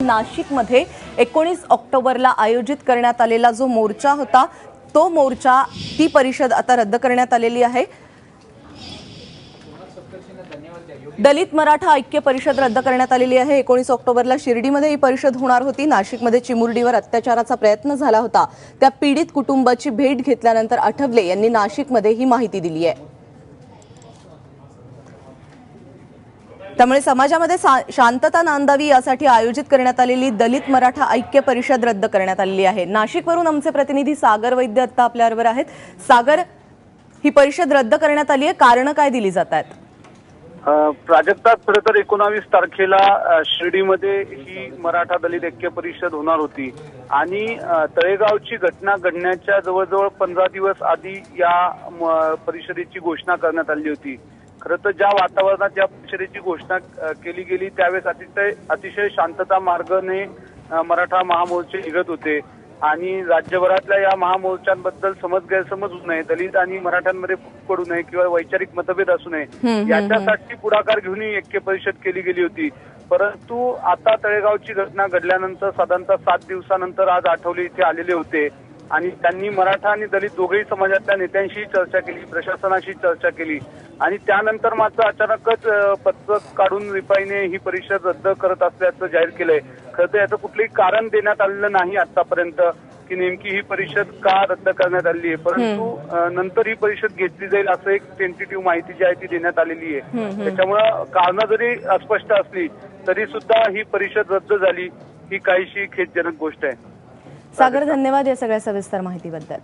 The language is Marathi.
नाशिकमध्ये 19 ऑक्टोबरला आयोजित करण्यात आलेला जो मोर्चा होता तो मोर्चा ती परिषद आता रद्द करण्यात आलेली आहे। दलित मराठा ऐक्य परिषद रद्द करण्यात आलेली आहे। 19 ऑक्टोबरला शिर्डीमध्ये ही परिषद होणार होती। नाशिकमध्ये चिमुरडीवर अत्याचाराचा प्रयत्न झाला होता। त्या पीडित कुटुंबाची भेट घेतल्यानंतर आठवले यांनी नाशिकमध्ये ही माहिती दिली आहे। त्यामुळे समाजामध्ये शांतता नांदावी यासाठी आयोजित करण्यात आलेली दलित मराठा ऐक्य परिषद रद्द करण्यात आलेली आहे। नाशिकवरून आमचे प्रतिनिधी सागर वैद्य आता आपल्याबरोबर आहेत। सागर, ही परिषद रद्द करण्यात आली आहे, कारण काय दिली जात आहेत? प्राजक्ता, खरं तर 19 तारखेला शिर्डीमध्ये ही मराठा दलित ऐक्य परिषद होणार होती आणि तळेगावची घटना घडण्याच्या जवळजवळ 15 दिवस आधी या परिषदेची घोषणा करण्यात आली होती। खरं तर ज्या वातावरणात या परिषदेची घोषणा केली गेली त्यावेळेस अतिशय शांतता मार्गाने मराठा महामोर्चे निघत होते आणि राज्यभरातल्या या महामोर्चांबद्दल गैरसमज होऊ नये, दलित आणि मराठ्यांमध्ये पडू नये किंवा वैचारिक मतभेद असू नये याच्यासाठी पुढाकार घेऊन ही ऐक्य परिषद केली गेली होती। परंतु आता तळेगावची घटना घडल्यानंतर साधारणतः 7 दिवसानंतर आज आठवले इथे आलेले होते आणि त्यांनी मराठा आणि दलित दोघेही समाजातल्या नेत्यांशी चर्चा केली, प्रशासनाशी चर्चा केली आणि त्यानंतर मात्र अचानकच पत्रक काढून रिपाईने ही परिषद रद्द करत असल्याचं जाहीर केलंय। खरं तर याचं कुठलंही कारण देण्यात आलेलं नाही आतापर्यंत की नेमकी ही परिषद का रद्द करण्यात आली आहे, परंतु नंतर ही परिषद घेतली जाईल असं एक टेंटेटिव्ह माहिती जी आहे ती देण्यात आलेली आहे। त्याच्यामुळे कारणं जरी अस्पष्ट असली तरी सुद्धा ही परिषद रद्द झाली ही काहीशी खेदजनक गोष्ट आहे। सागर, धन्यवाद या सगळ्या सविस्तर माहितीबद्दल।